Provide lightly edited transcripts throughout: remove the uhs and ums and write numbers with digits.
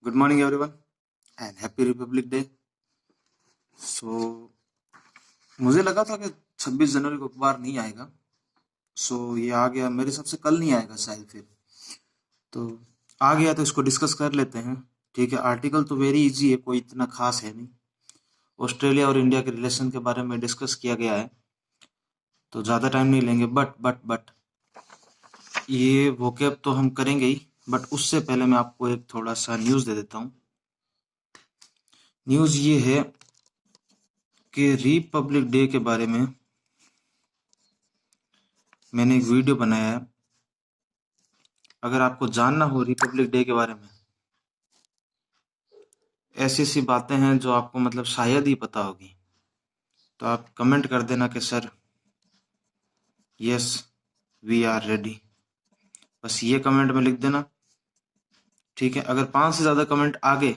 Good morning everyone and happy Republic Day. So मुझे लगा था कि 26 जनवरी को अखबार नहीं आएगा। ये आ गया, मेरे हिसाब से कल नहीं आएगा शायद। फिर तो आ गया तो इसको डिस्कस कर लेते हैं। ठीक है, आर्टिकल तो वेरी इजी है, कोई इतना खास है नहीं। ऑस्ट्रेलिया और इंडिया के रिलेशन के बारे में डिस्कस किया गया है, तो ज़्यादा टाइम नहीं लेंगे। बट ये वोकैब तो हम करेंगे ही, बट उससे पहले मैं आपको एक थोड़ा सा न्यूज़ दे देता हूँ। न्यूज़ ये है कि रिपब्लिक डे के बारे में मैंने एक वीडियो बनाया है। अगर आपको जानना हो रिपब्लिक डे के बारे में, ऐसी ऐसी बातें हैं जो आपको मतलब शायद ही पता होगी, तो आप कमेंट कर देना कि sir yes we are ready. बस ये कमेंट में लिख देना। ठीक है, अगर 5 से ज़्यादा कमेंट आ गए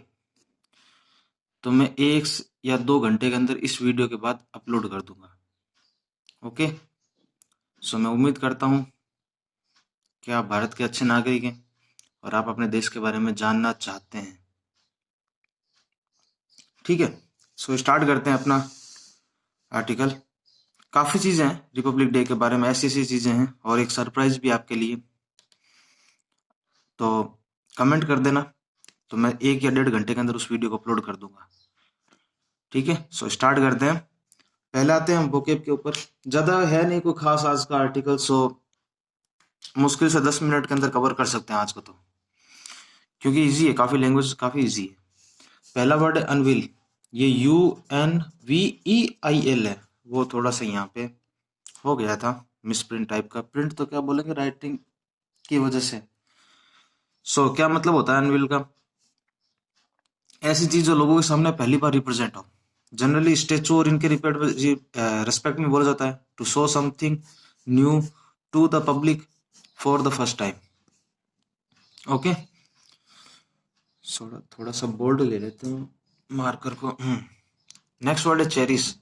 तो मैं 1 या 2 घंटे के अंदर इस वीडियो के बाद अपलोड कर दूंगा। ओके, मैं उम्मीद करता हूँ कि आप भारत के अच्छे नागरिक हैं और आप अपने देश के बारे में जानना चाहते हैं। ठीक है, स्टार्ट करते हैं अपना आर्टिकल। काफ़ी चीज़ें हैं रिपब्लिक डे के बारे में, ऐसी ऐसी चीज़ें हैं और एक सरप्राइज भी आपके लिए। तो कमेंट कर देना, तो मैं 1 या 1.5 घंटे के अंदर उस वीडियो को अपलोड कर दूंगा। ठीक है, स्टार्ट करते हैं। पहले आते हैं हम वोकैब के ऊपर। ज़्यादा है नहीं कोई खास आज का आर्टिकल, मुश्किल से 10 मिनट के अंदर कवर कर सकते हैं आज को, तो क्योंकि इजी है, काफ़ी लैंग्वेज काफ़ी इजी है। पहला वर्ड है अनविल। ये UNVEIL है। वो थोड़ा सा यहाँ पे हो गया था मिसप्रिंट टाइप का, प्रिंट तो क्या बोलेंगे, राइटिंग की वजह से। क्या मतलब होता है अनविल का? ऐसी चीज जो लोगों के सामने पहली बार रिप्रेजेंट हो। जनरली स्टेचू और इनके रिस्पेक्ट में बोला जाता है to show something new to the public for the first time. Okay, थोड़ा सा बोल्ड ले लेते हैं मार्कर को। नेक्स्ट वर्ड है चेरिश।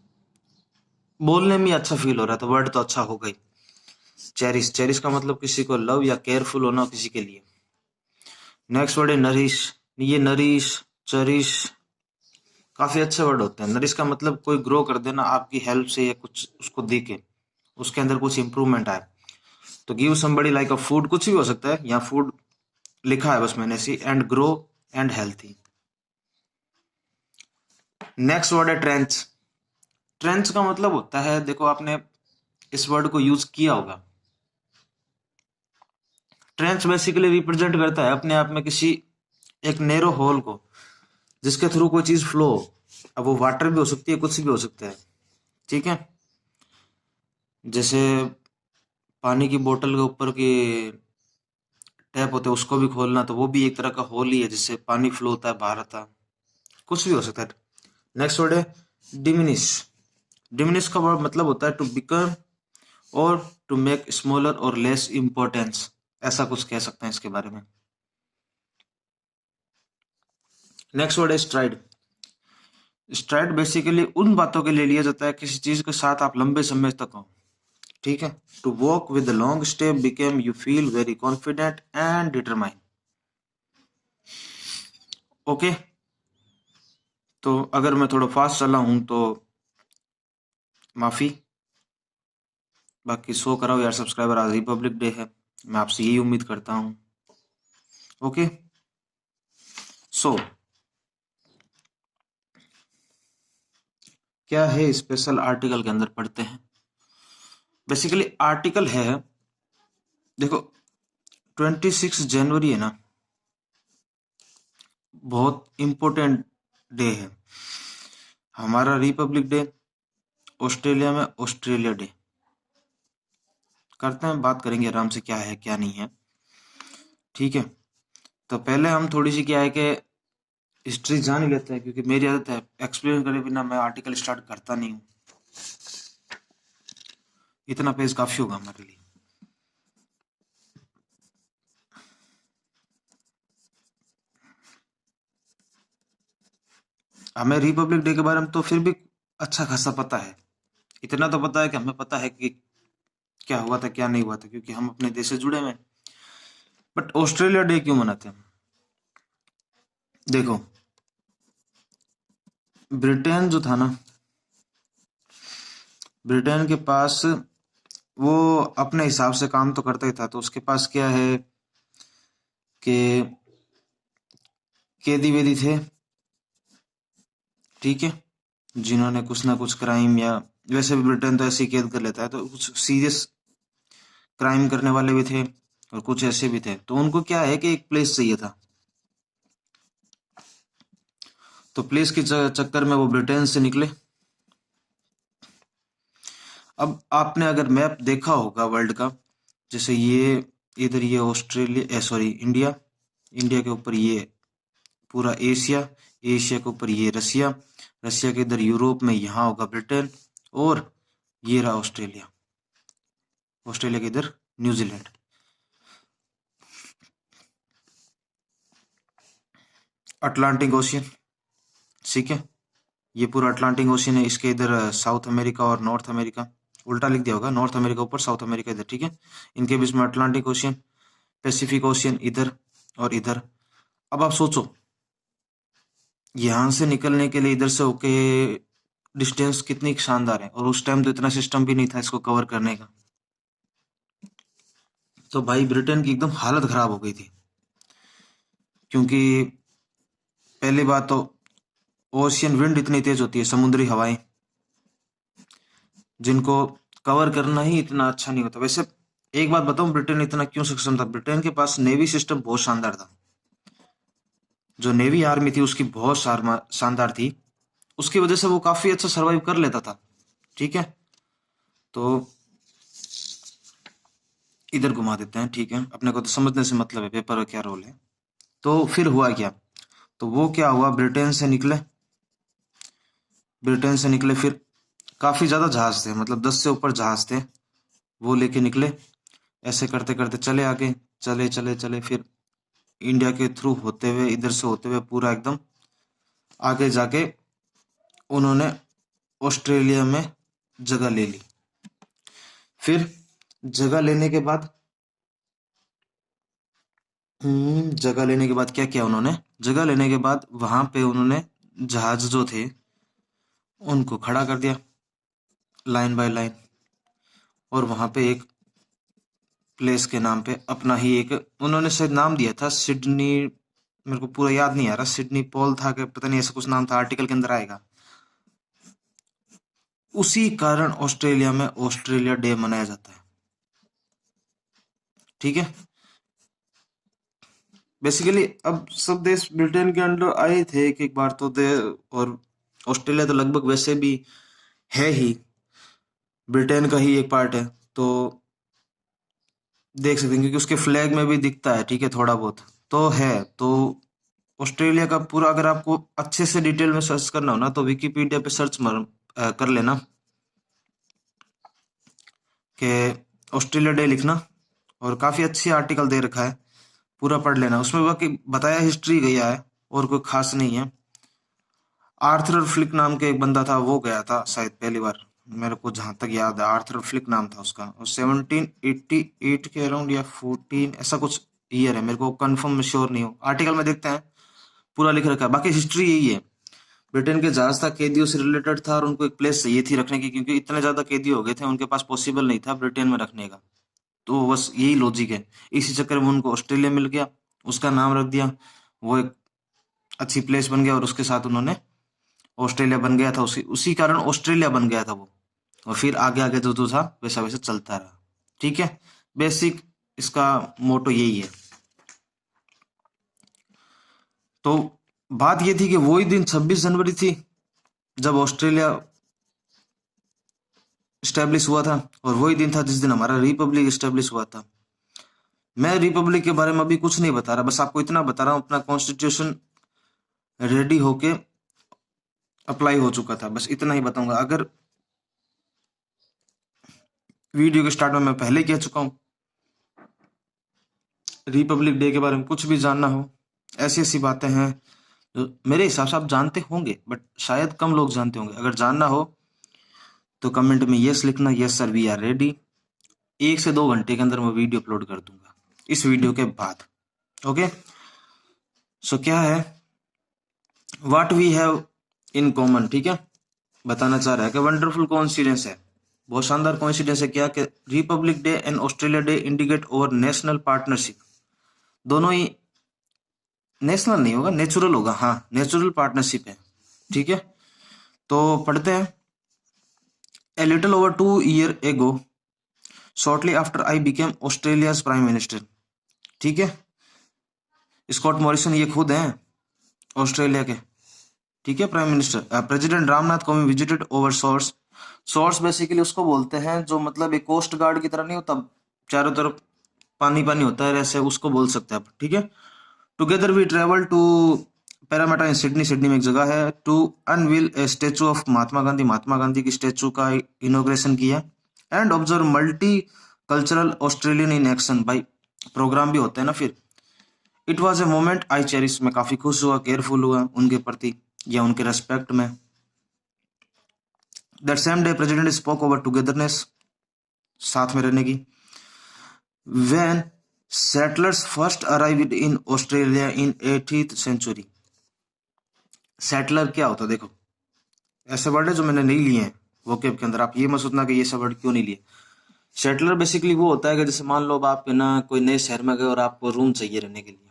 बोलने में अच्छा फील हो रहा था, वर्ड तो अच्छा हो गई। चेरिश, चेरिश का मतलब किसी को लव या केयरफुल होना किसी के लिए। नेक्स्ट वर्ड है नरिश। ये नरिश, चरिश काफी अच्छे वर्ड होते हैं। नरिश का मतलब कोई ग्रो कर देना आपकी हेल्प से, या कुछ उसको दे के उसके अंदर कुछ इंप्रूवमेंट आए। तो गिव समबडी लाइक अ फूड, कुछ भी हो सकता है, यहाँ फूड लिखा है बस मैंने see, and grow and healthy. Next word है ट्रेंच। ट्रेंच का मतलब होता है, देखो आपने इस वर्ड को यूज किया होगा। ट्रेंच बेसिकली रिप्रेजेंट करता है अपने आप में किसी एक नैरो होल को, जिसके थ्रू कोई चीज फ्लो हो। अब वो वाटर भी हो सकती है, कुछ भी हो सकता है। ठीक है, जैसे पानी की बोतल के ऊपर की टैप होते हैं, उसको भी खोलना, तो वो भी एक तरह का होल ही है जिससे पानी फ्लो होता है, बाहर आता है। कुछ भी हो सकता है। नेक्स्ट वर्ड है डिमिनिश। डिमिनिश का वर्ड मतलब होता है टू बिकम और टू मेक स्मॉलर और लेस इंपॉर्टेंस, ऐसा कुछ कह सकते हैं इसके बारे में। नेक्स्ट वर्ड है स्ट्राइड। स्ट्राइड बेसिकली उन बातों के लिए लिया जाता है किसी चीज के साथ आप लंबे समय तक हो। ठीक है, to walk with long step became you feel very confident and determine. Okay, तो अगर मैं थोड़ा फास्ट चला हूं तो माफी। बाकी 100 कराओ यार सब्सक्राइबर, आज रिपब्लिक डे है, मैं आपसे यही उम्मीद करता हूं। ओके, सो क्या है स्पेशल आर्टिकल के अंदर, पढ़ते हैं। बेसिकली आर्टिकल है, देखो 26 जनवरी है ना, बहुत इंपॉर्टेंट डे है हमारा रिपब्लिक डे। ऑस्ट्रेलिया में ऑस्ट्रेलिया डे करते हैं, बात करेंगे आराम से क्या है क्या नहीं है। ठीक है, तो पहले हम थोड़ी सी क्या है कि हिस्ट्री जान ही लेते हैं, क्योंकि मेरी आदत है एक्सप्लेन करे बिना मैं आर्टिकल स्टार्ट करता नहीं हूँ। इतना पेज काफी होगा हमारे लिए। हमें रिपब्लिक डे के बारे में तो फिर भी अच्छा खासा पता है। इतना तो पता है कि हमें पता है कि क्या हुआ था क्या नहीं हुआ था, क्योंकि हम अपने देश से जुड़े हुए हैं। बट ऑस्ट्रेलिया डे क्यों मनाते हैं? देखो, ब्रिटेन जो था ना, ब्रिटेन के पास वो अपने हिसाब से काम तो करता ही था। तो उसके पास क्या है कि कैदी वेदी थे, ठीक है, जिन्होंने कुछ ना कुछ क्राइम, या वैसे भी ब्रिटेन तो ऐसे ही कैद कर लेता है, तो कुछ सीरियस क्राइम करने वाले भी थे और कुछ ऐसे भी थे। तो उनको क्या है कि एक प्लेस चाहिए था। तो प्लेस के चक्कर में वो ब्रिटेन से निकले। अब आपने अगर मैप देखा होगा वर्ल्ड का, जैसे ये इधर ये ऑस्ट्रेलिया, सॉरी इंडिया, इंडिया के ऊपर ये पूरा एशिया, एशिया के ऊपर ये रसिया, रसिया के इधर यूरोप में यहाँ होगा ब्रिटेन, और ये रहा ऑस्ट्रेलिया, ऑस्ट्रेलिया के इधर न्यूजीलैंड। अटलांटिक ओशियन, ठीक है, ये पूरा अटलांटिक ओशियन है। इसके इधर साउथ अमेरिका और नॉर्थ अमेरिका, उल्टा लिख दिया होगा, नॉर्थ अमेरिका ऊपर, साउथ अमेरिका इधर, ठीक है। इनके बीच में अटलांटिक ओशियन, पैसिफिक ओशियन इधर और इधर। अब आप सोचो, यहां से निकलने के लिए इधर से होके डिस्टेंस कितनी शानदार है, और उस टाइम तो इतना सिस्टम भी नहीं था इसको कवर करने का। तो भाई ब्रिटेन की एकदम हालत खराब हो गई थी, क्योंकि पहली बात तो ओशियन विंड इतनी तेज होती है, समुद्री हवाएं, जिनको कवर करना ही इतना अच्छा नहीं होता। वैसे एक बात बताऊं, ब्रिटेन इतना क्यों सक्षम था? ब्रिटेन के पास नेवी सिस्टम बहुत शानदार था। जो नेवी आर्मी थी उसकी बहुत शानदार थी, उसकी वजह से वो काफी अच्छा सरवाइव कर लेता था, ठीक है। तो इधर घुमा देते हैं, ठीक है, अपने को तो समझने से मतलब है, पेपर का क्या रोल है। तो फिर हुआ क्या? तो वो क्या हुआ, ब्रिटेन से निकले, ब्रिटेन से निकले, फिर काफी ज्यादा जहाज थे, मतलब 10 से ऊपर जहाज थे, वो लेके निकले। ऐसे करते करते चले आगे, चले चले चले, फिर इंडिया के थ्रू होते हुए, इधर से होते हुए पूरा एकदम आगे जाके उन्होंने ऑस्ट्रेलिया में जगह ले ली। फिर जगह लेने के बाद जगह लेने के बाद क्या किया उन्होंने? जगह लेने के बाद वहां पे उन्होंने जहाज जो थे उनको खड़ा कर दिया, लाइन बाय लाइन, और वहां पे एक प्लेस के नाम पे अपना ही एक उन्होंने शायद नाम दिया था, सिडनी, मेरे को पूरा याद नहीं आ रहा, सिडनी पॉल था कि पता नहीं, ऐसा कुछ नाम था, आर्टिकल के अंदर आएगा। उसी कारण ऑस्ट्रेलिया में ऑस्ट्रेलिया डे मनाया जाता है, ठीक है। बेसिकली अब सब देश ब्रिटेन के अंडर आए थे एक बार तो दे, और ऑस्ट्रेलिया तो लगभग वैसे भी है ही ब्रिटेन का ही एक पार्ट है। तो देख सकते हैं, क्योंकि उसके फ्लैग में भी दिखता है, ठीक है, थोड़ा बहुत तो है। तो ऑस्ट्रेलिया का पूरा अगर आपको अच्छे से डिटेल में सर्च करना हो ना, तो विकिपीडिया पे सर्च कर लेना कि ऑस्ट्रेलिया डे लिखना, और काफी अच्छी आर्टिकल दे रखा है, पूरा पढ़ लेना। उसमें बाकी बताया हिस्ट्री गया है, और कोई खास नहीं है। आर्थर फ्लिक नाम के एक बंदा था, वो गया था शायद पहली बार, मेरे को जहां तक याद है आर्थर फ्लिक नाम था उसका, और 1788 के अराउंड या 14 ऐसा कुछ ईयर है, मेरे को कंफर्म में श्योर नहीं हूँ, आर्टिकल में देखते हैं, पूरा लिख रखा है। बाकी हिस्ट्री यही है, ब्रिटेन के जहाज था, कैदियों से रिलेटेड था, और उनको एक प्लेस चाहिए थी रखने की, क्योंकि इतने ज्यादा कैदी हो गए थे, उनके पास पॉसिबल नहीं था ब्रिटेन में रखने का। तो बस यही लॉजिक है, इसी चक्कर में उनको ऑस्ट्रेलिया मिल गया, उसका नाम रख दिया, वो एक अच्छी प्लेस बन गया, और उसके साथ उन्होंने ऑस्ट्रेलिया बन गया था, उसी उसी कारण ऑस्ट्रेलिया बन गया था वो। और फिर आगे आगे जो जो था वैसा वैसा चलता रहा, ठीक है। बेसिक इसका मोटो यही है। तो बात ये थी कि वही दिन 26 जनवरी थी जब ऑस्ट्रेलिया स्टैब्लिश हुआ था, और वही दिन था जिस दिन हमारा रिपब्लिक स्टैब्लिश हुआ था। मैं रिपब्लिक के बारे में अभी कुछ नहीं बता रहा, बस आपको इतना बता रहा हूं, अपना कॉन्स्टिट्यूशन रेडी होके अप्लाई हो चुका था, बस इतना ही बताऊंगा। अगर वीडियो के स्टार्ट में मैं पहले कह चुका हूं, रिपब्लिक डे के बारे में कुछ भी जानना हो, ऐसी ऐसी बातें हैं जो मेरे हिसाब से आप जानते होंगे, बट शायद कम लोग जानते होंगे। अगर जानना हो तो कमेंट में यस लिखना, yes sir we are ready. 1 से 2 घंटे के अंदर मैं वीडियो अपलोड कर दूंगा इस वीडियो के बाद, ओके। सो क्या है what we have in common, ठीक है, बताना चाह रहा है कि वंडरफुल कोइंसिडेंस है, बहुत शानदार कोइंसिडेंस है क्या कि Republic day and Australia day indicate over national partnership, दोनों ही नेशनल नहीं होगा, नेचुरल होगा, हाँ नेचुरल पार्टनरशिप है, ठीक है। तो पढ़ते हैं। A little over 2 years ago, shortly after I became Australia's prime minister, ठीक है, स्कॉट मॉरिसन ये खुद हैं ऑस्ट्रेलिया के, ठीक है, prime minister. President Ramnath Kovind visited over source, source basically उसको बोलते हैं जो मतलब एक कोस्ट गार्ड की तरह नहीं होता, चारों तरफ पानी पानी होता है, ऐसे उसको बोल सकते हैं आप, ठीक है। Together we travel to Parramatta in Sydney, Sydney में एक जगह है, to unveil a statue of Mahatma Gandhi, Mahatma Gandhi की स्टेचू का इनोग्रेशन किया, and observe multicultural Australian in action, भाई प्रोग्राम भी होते हैं ना फिर। It was a moment I cherish, मैं काफी खुश हुआ, केयरफुल हुआ उनके प्रति या उनके रेस्पेक्ट में। That same day president spoke over togetherness, साथ में रहने की। When settlers first arrived in Australia in 18th century, settler क्या होता है देखो, ऐसे वर्ड है जो मैंने नहीं लिए हैं वोकेब के अंदर, आप ये मत सोचना कि ये सब वर्ड क्यों नहीं लिए। सेटलर बेसिकली वो होता है कि जैसे मान लो आप ना कोई नए शहर में गए और आपको रूम चाहिए रहने के लिए,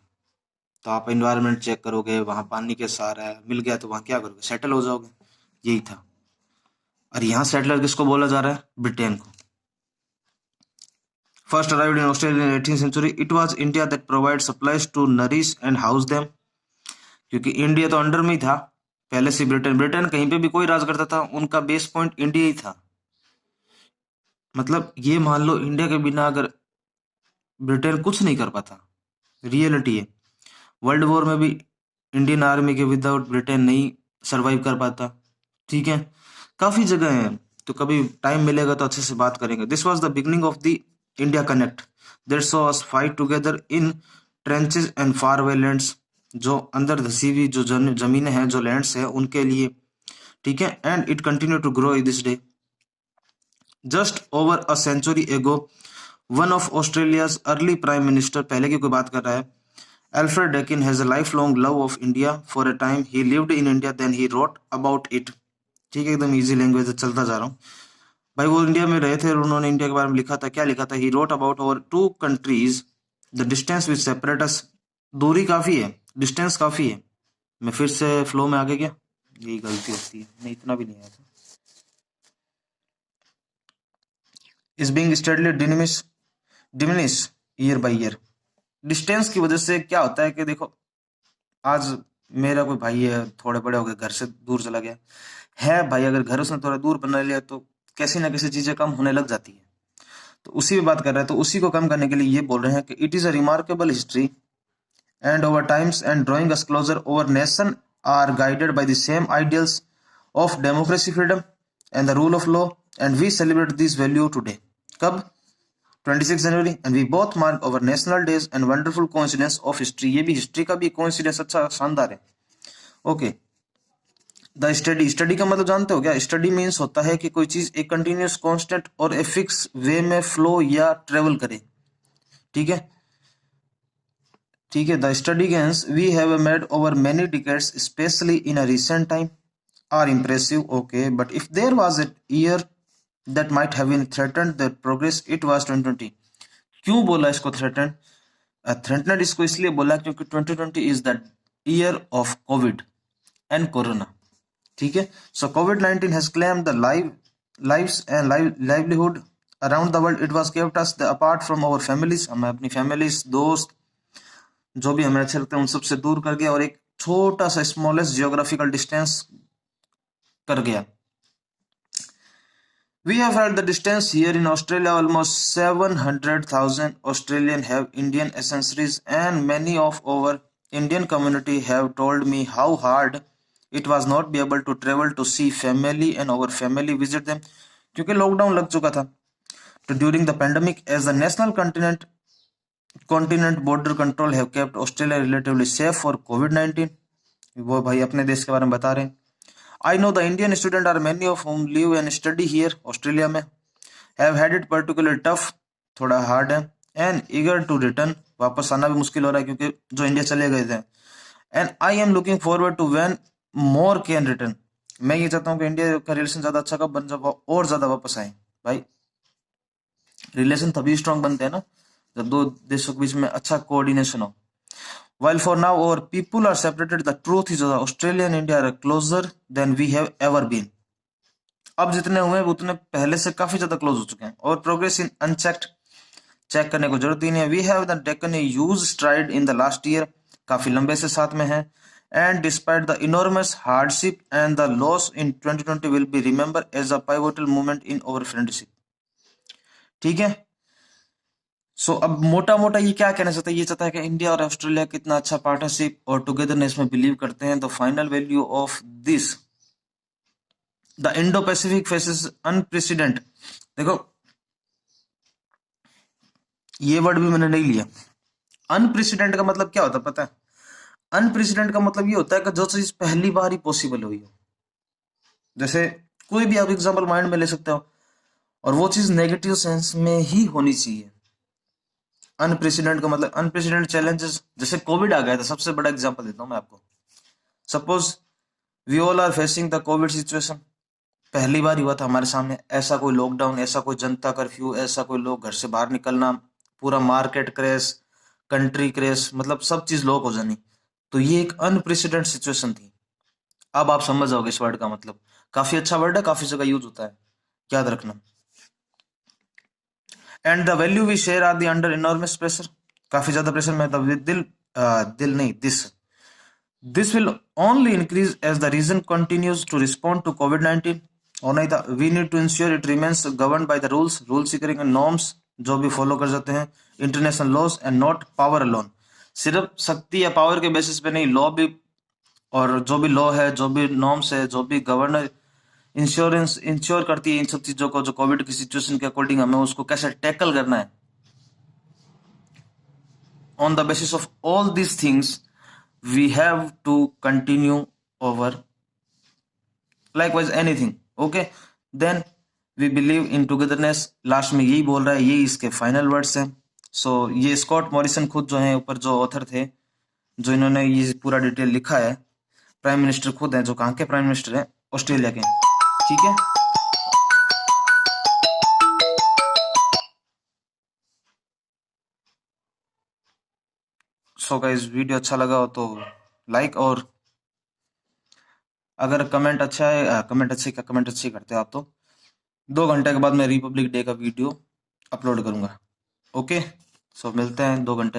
तो आप एनवायरनमेंट चेक करोगे, वहां पानी कैसा आ रहा है, मिल गया तो वहां क्या करोगे, सेटल हो जाओगे, यही था। और यहाँ सेटलर किसको बोला जा रहा है, ब्रिटेन को। First arrived in Australia in 18th century, it was India that provide supplies to nourish and house them, क्योंकि इंडिया तो अंडर में ही था पहले से, ब्रिटेन, ब्रिटेन कहीं पे भी कोई राज करता था, उनका बेस पॉइंट इंडिया ही था। मतलब ये मान लो इंडिया के बिना अगर ब्रिटेन कुछ नहीं कर पाता, रियलिटी है। वर्ल्ड वॉर में भी इंडियन आर्मी के विदाउट ब्रिटेन नहीं सरवाइव कर पाता, ठीक है। काफी जगह है, तो कभी टाइम मिलेगा तो अच्छे से बात करेंगे। This was the beginning of the India connect that saw us fight together in trenches and far away lands, जो अंदर धसी हुई जो जमीनें हैं, जो लैंड्स है उनके लिए, ठीक है। And it continue to grow this day. Just over a century ago, one of Australia's early prime minister, पहले की कोई बात कर रहा है, Alfred Deakin has a lifelong love of India. For a time, he lived in India. Then he wrote about it. ठीक है, एकदम इजी लैंग्वेज से चलता जा रहा हूँ भाई। वो इंडिया में रहे थे और उन्होंने इंडिया के बारे में लिखा था, क्या लिखा था, he wrote about our 2 countries, the distance which separate us, दूरी काफी है, डिस्टेंस काफी है। मैं फिर से फ्लो में आगे गया, यही गलती होती है, नहीं इतना भी नहीं आया था। Is being steadily diminish year by year, distance की वजह से क्या होता है कि देखो, आज मेरा कोई भाई है, थोड़े बड़े हो गए, घर से दूर चला गया है भाई, अगर घर उसने थोड़ा दूर बना लिया तो कैसी ना कैसी चीजें कम होने लग जाती है। तो उसी पे बात कर रहे हैं, तो उसी को कम करने के लिए ये बोल रहे हैं कि it is a remarkable history and our times and drawing us closer our nation are guided by the same ideals of democracy, freedom and the rule of law, and we celebrate this value today. कब, 26 जनवरी, and we both mark our national days and wonderful coincidence of history, ये भी history का भी coincidence अच्छा शानदार है। Okay, the study, study का मतलब जानते हो क्या, स्टडी मीन्स होता है कि कोई चीज एक कंटिन्यूस कांस्टेंट और ए फिक्स वे में फ्लो या ट्रेवल करे, ठीक है, ठीक है। The study gains we have made over many decades specially in a recent time are impressive, okay, but if there was a year that might have been threatened the progress, it was 2020। क्यों बोला इसको threatened, threatened इसको इसलिए बोला क्योंकि 2020 is the year of Covid and corona, ठीक है। सो COVID-19 has claimed the lives and livelihood around the world. It was kept us apart from our families, हमें अपनी फैमिलीज, दोस्त, जो भी हमें अच्छे लगते हैं उन सबसे दूर कर गया, और एक छोटा सा स्मॉलेस्ट जियोग्राफिकल डिस्टेंस कर गया। We have had the distance here in Australia. Almost 700,000 Australians have Indian ancestries, and many of our Indian community have told me how hard it was not be able to travel to see family and our family visit them, क्योंकि lockdown लग चुका था। तो during the pandemic, as the national continent border control have kept Australia relatively safe for COVID-19, वो भाई अपने देश के बारे में बता रहे हैं। I know the Indian students are many of whom live and study here, Australia में, have had it particularly tough, थोड़ा हार्ड है, and eager to return, वापस आना भी मुश्किल हो रहा है क्योंकि जो इंडिया चले गए थे, and I am looking forward to when more can return. मैं ये चाहता हूँ कि इंडिया का रिलेशन ज्यादा अच्छा कब बन जब वो और ज्यादा वापस आए। भाई रिलेशन तभी स्ट्रांग बनते हैं ना जब दो देशों के बीच में अच्छा कोऑर्डिनेशन हो। While for now our people are separated, the truth is that Australia and India are closer than we have ever been. अब जितने हुए हैं उतने पहले से काफी ज्यादा क्लोज हो चुके हैं और प्रोग्रेस इन अनचेक्ड चेक करने को जरूरत ही नहीं है। We have taken a huge stride in the last year, काफी लंबे से साथ में है। And despite the enormous hardship and the loss in 2020 will be remember as a pivotal moment in our friendship. ठीक है, सो अब मोटा मोटा ये क्या कहना चाहता है, ये चाहता है कि इंडिया और ऑस्ट्रेलिया कितना अच्छा पार्टनरशिप और टुगेदरनेस में बिलीव करते हैं। The final value of this the Indo Pacific faces unprecedented. देखो ये वर्ड भी मैंने नहीं लिया। अनप्रेसिडेंट का मतलब क्या होता है पता है? अनप्रेसिडेंट का मतलब ये होता है कि जो चीज पहली बार ही पॉसिबल हुई हो। जैसे कोई भी आप एग्जांपल माइंड में ले सकते हो और वो चीज नेगेटिव सेंस में ही होनी चाहिए। अनप्रेसिडेंट का मतलब अनप्रेसिडेंट चैलेंजेस, जैसे कोविड आ गया था, सबसे बड़ा एग्जांपल देता हूं मैं आपको। Suppose we all are facing the Covid situation, पहली बार हुआ था हमारे सामने ऐसा कोई लॉकडाउन, ऐसा कोई जनता कर्फ्यू, ऐसा कोई लोग घर से बाहर निकलना, पूरा मार्केट क्रैश, कंट्री क्रैश, मतलब सब चीज लॉक हो जानी। तो ये एक अनप्रेसिडेंट सिचुएशन थी। अब आप समझ जाओगे इस वर्ड का मतलब। काफी अच्छा वर्ड है, काफी जगह यूज होता है, याद रखना। And the value we share are the under enormous pressure, काफी ज्यादा प्रेशर में था। दिल नहीं, this will only increase as the region continues to respond to कोविड-19। और नहीं था, we need to ensure it remains govern by the rules, rules ही करेंगे, नॉर्म्स जो भी फॉलो कर जाते हैं, international laws and not power alone. सिर्फ शक्ति या पावर के बेसिस पे नहीं, लॉ भी, और जो भी लॉ है, जो भी नॉर्म्स है, जो भी गवर्नर इंश्योरेंस इंश्योर करती है इन सब चीजों को, जो कोविड की सिचुएशन के अकॉर्डिंग हमें उसको कैसे टैकल करना है। On the basis of all these things we have to continue over likewise anything, okay, then we believe in togetherness। Last में यही बोल रहा है, ये इसके फाइनल वर्ड्स हैं। सो ये स्कॉट मॉरिसन खुद जो है ऊपर जो ऑथर थे, जो इन्होंने ये पूरा डिटेल लिखा है, प्राइम मिनिस्टर खुद है, जो कहाँ के प्राइम मिनिस्टर है, ऑस्ट्रेलिया के। ठीक है, सो गाइस वीडियो अच्छा लगा हो तो लाइक, और अगर कमेंट अच्छा है, कमेंट अच्छे करते हो आप तो 2 घंटे के बाद मैं रिपब्लिक डे का वीडियो अपलोड करूंगा। ओके, सो मिलते हैं 2 घंटे।